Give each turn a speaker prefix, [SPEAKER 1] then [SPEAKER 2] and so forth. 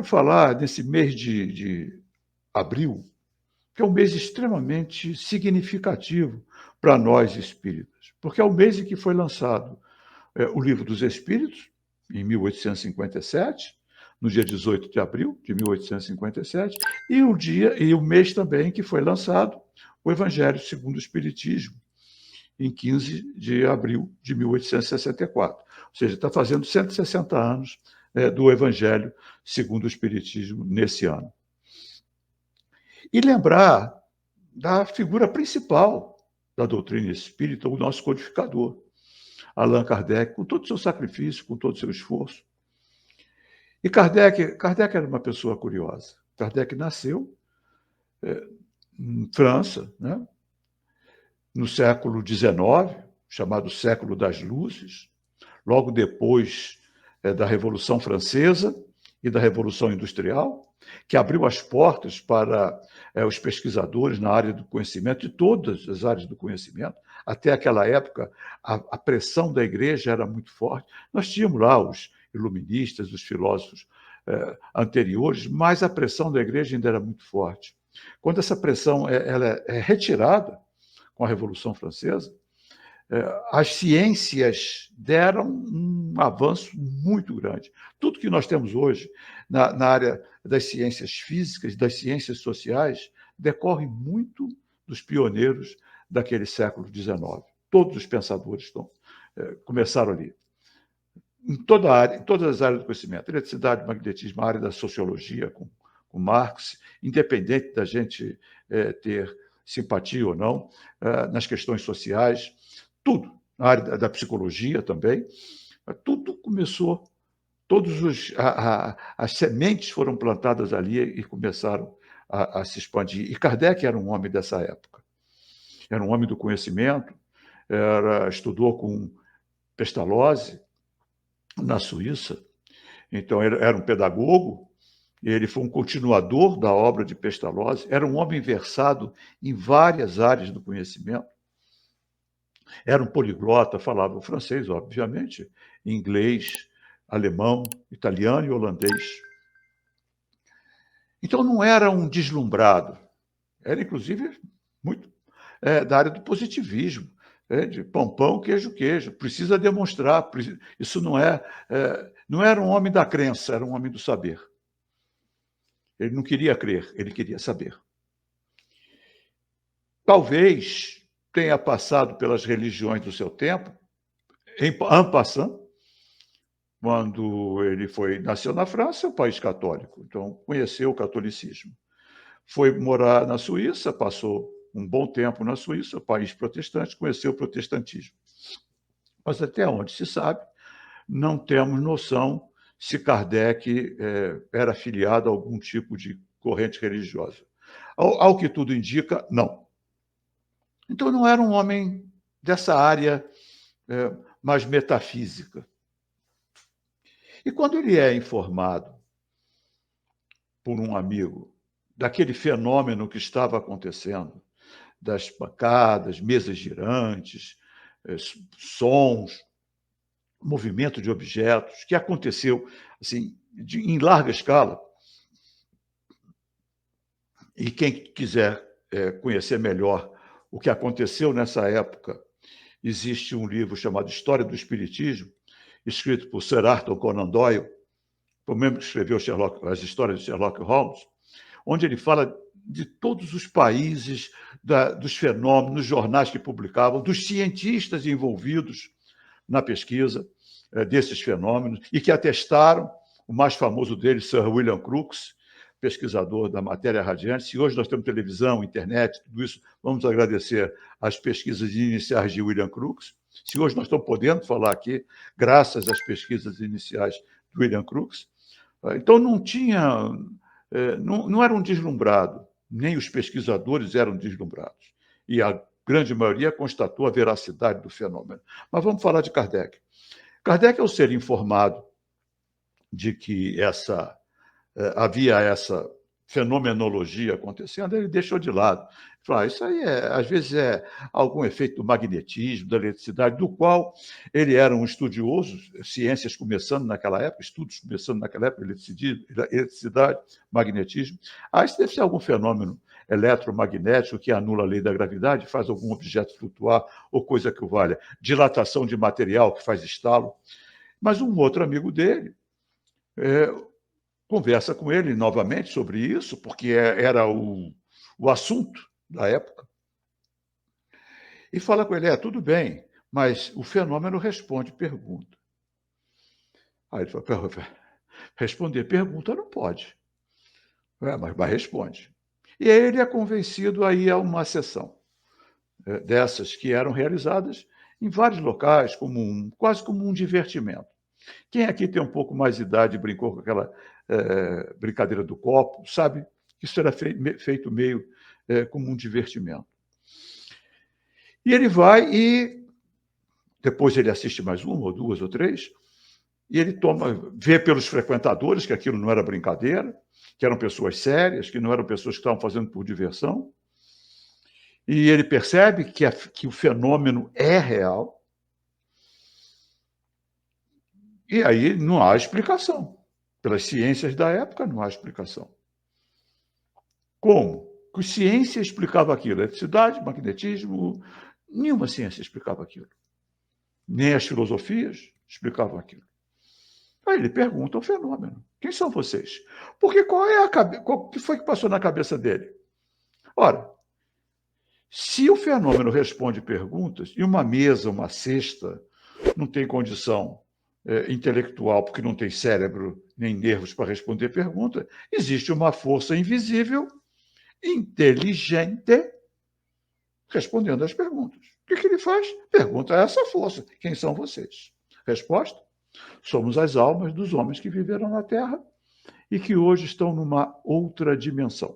[SPEAKER 1] quero falar desse mês de abril, que é um mês extremamente significativo para nós espíritas, porque é o mês em que foi lançado o Livro dos Espíritos, em 1857, no dia 18 de abril de 1857, e o mês também que foi lançado o Evangelho segundo o Espiritismo, em 15 de abril de 1864. Ou seja, está fazendo 160 anos do Evangelho segundo o Espiritismo nesse ano. E lembrar da figura principal da doutrina espírita, o nosso codificador, Allan Kardec, com todo o seu sacrifício, com todo o seu esforço. E Kardec era uma pessoa curiosa. Kardec nasceu em França, né, no século XIX, chamado século das luzes, logo depois da Revolução Francesa e da Revolução Industrial, que abriu as portas para os pesquisadores na área do conhecimento, de todas as áreas do conhecimento. Até aquela época, a pressão da igreja era muito forte. Nós tínhamos lá os iluministas, os filósofos anteriores, mas a pressão da igreja ainda era muito forte. Quando essa pressão ela é retirada com a Revolução Francesa, as ciências deram um avanço muito grande. Tudo que nós temos hoje na área das ciências físicas, das ciências sociais, decorre muito dos pioneiros daquele século XIX. Todos os pensadores começaram ali. Em todas as áreas do conhecimento, eletricidade, magnetismo, a área da sociologia, com Marx, independente da gente ter simpatia ou não, nas questões sociais, tudo, na área da psicologia também, tudo começou, as sementes foram plantadas ali e começaram a se expandir. E Kardec era um homem dessa época, era um homem do conhecimento, estudou com Pestalozzi na Suíça, então era um pedagogo, ele foi um continuador da obra de Pestalozzi, era um homem versado em várias áreas do conhecimento, era um poliglota, falava francês, obviamente, inglês, alemão, italiano e holandês. Então não era um deslumbrado, era inclusive muito da área do positivismo, de pão, queijo, precisa demonstrar, isso não era um homem da crença, era um homem do saber. Ele não queria crer, ele queria saber. Talvez tenha passado pelas religiões do seu tempo, en passant, quando ele nasceu na França, um país católico, então conheceu o catolicismo. Foi morar na Suíça, passou um bom tempo na Suíça, país protestante, conheceu o protestantismo. Mas até onde se sabe, não temos noção se Kardec era afiliado a algum tipo de corrente religiosa. Ao que tudo indica, não. Então não era um homem dessa área mais metafísica. E quando ele é informado por um amigo daquele fenômeno que estava acontecendo, das pancadas, mesas girantes, sons, movimento de objetos, que aconteceu assim, em larga escala. E quem quiser conhecer melhor o que aconteceu nessa época, existe um livro chamado História do Espiritismo, escrito por Sir Arthur Conan Doyle, o mesmo que escreveu as histórias de Sherlock Holmes, onde ele fala de todos os países, dos fenômenos, dos jornais que publicavam, dos cientistas envolvidos na pesquisa desses fenômenos e que atestaram, o mais famoso deles, Sir William Crookes, pesquisador da matéria radiante. Se hoje nós temos televisão, internet, tudo isso, vamos agradecer às pesquisas iniciais de William Crookes. Se hoje nós estamos podendo falar aqui, graças às pesquisas iniciais de William Crookes. Então não era um deslumbrado, nem os pesquisadores eram deslumbrados. E a grande maioria constatou a veracidade do fenômeno. Mas vamos falar de Kardec. Kardec, ao ser informado de que havia essa fenomenologia acontecendo, ele deixou de lado. Falou, isso aí, às vezes, é algum efeito do magnetismo, da eletricidade, do qual ele era um estudioso, ciências começando naquela época, estudos começando naquela época, eletricidade, magnetismo. Isso deve ser algum fenômeno eletromagnético que anula a lei da gravidade, faz algum objeto flutuar, ou coisa que o valha. Dilatação de material que faz estalo. Mas um outro amigo dele conversa com ele novamente sobre isso, porque era o assunto da época, e fala com ele, tudo bem, mas o fenômeno responde pergunta. Aí ele fala, responder pergunta não pode, mas responde. E aí ele é convencido a ir a uma sessão dessas que eram realizadas em vários locais, quase como um divertimento. Quem aqui tem um pouco mais de idade e brincou com aquela brincadeira do copo, sabe que isso era feito meio como um divertimento. E ele vai e depois ele assiste mais uma, ou duas, ou três, e ele vê pelos frequentadores que aquilo não era brincadeira, que eram pessoas sérias, que não eram pessoas que estavam fazendo por diversão, e ele percebe que o fenômeno é real, e aí não há explicação. Pelas ciências da época, não há explicação. Como? Que ciência explicava aquilo? Eletricidade, magnetismo, nenhuma ciência explicava aquilo. Nem as filosofias explicavam aquilo. Aí ele pergunta o fenômeno. Quem são vocês? Porque o que foi que passou na cabeça dele? Ora, se o fenômeno responde perguntas, e uma mesa, uma cesta, não tem condição intelectual, porque não tem cérebro nem nervos para responder pergunta, existe uma força invisível, inteligente, respondendo às perguntas. O que ele faz? Pergunta a essa força: quem são vocês? Resposta: somos as almas dos homens que viveram na Terra e que hoje estão numa outra dimensão.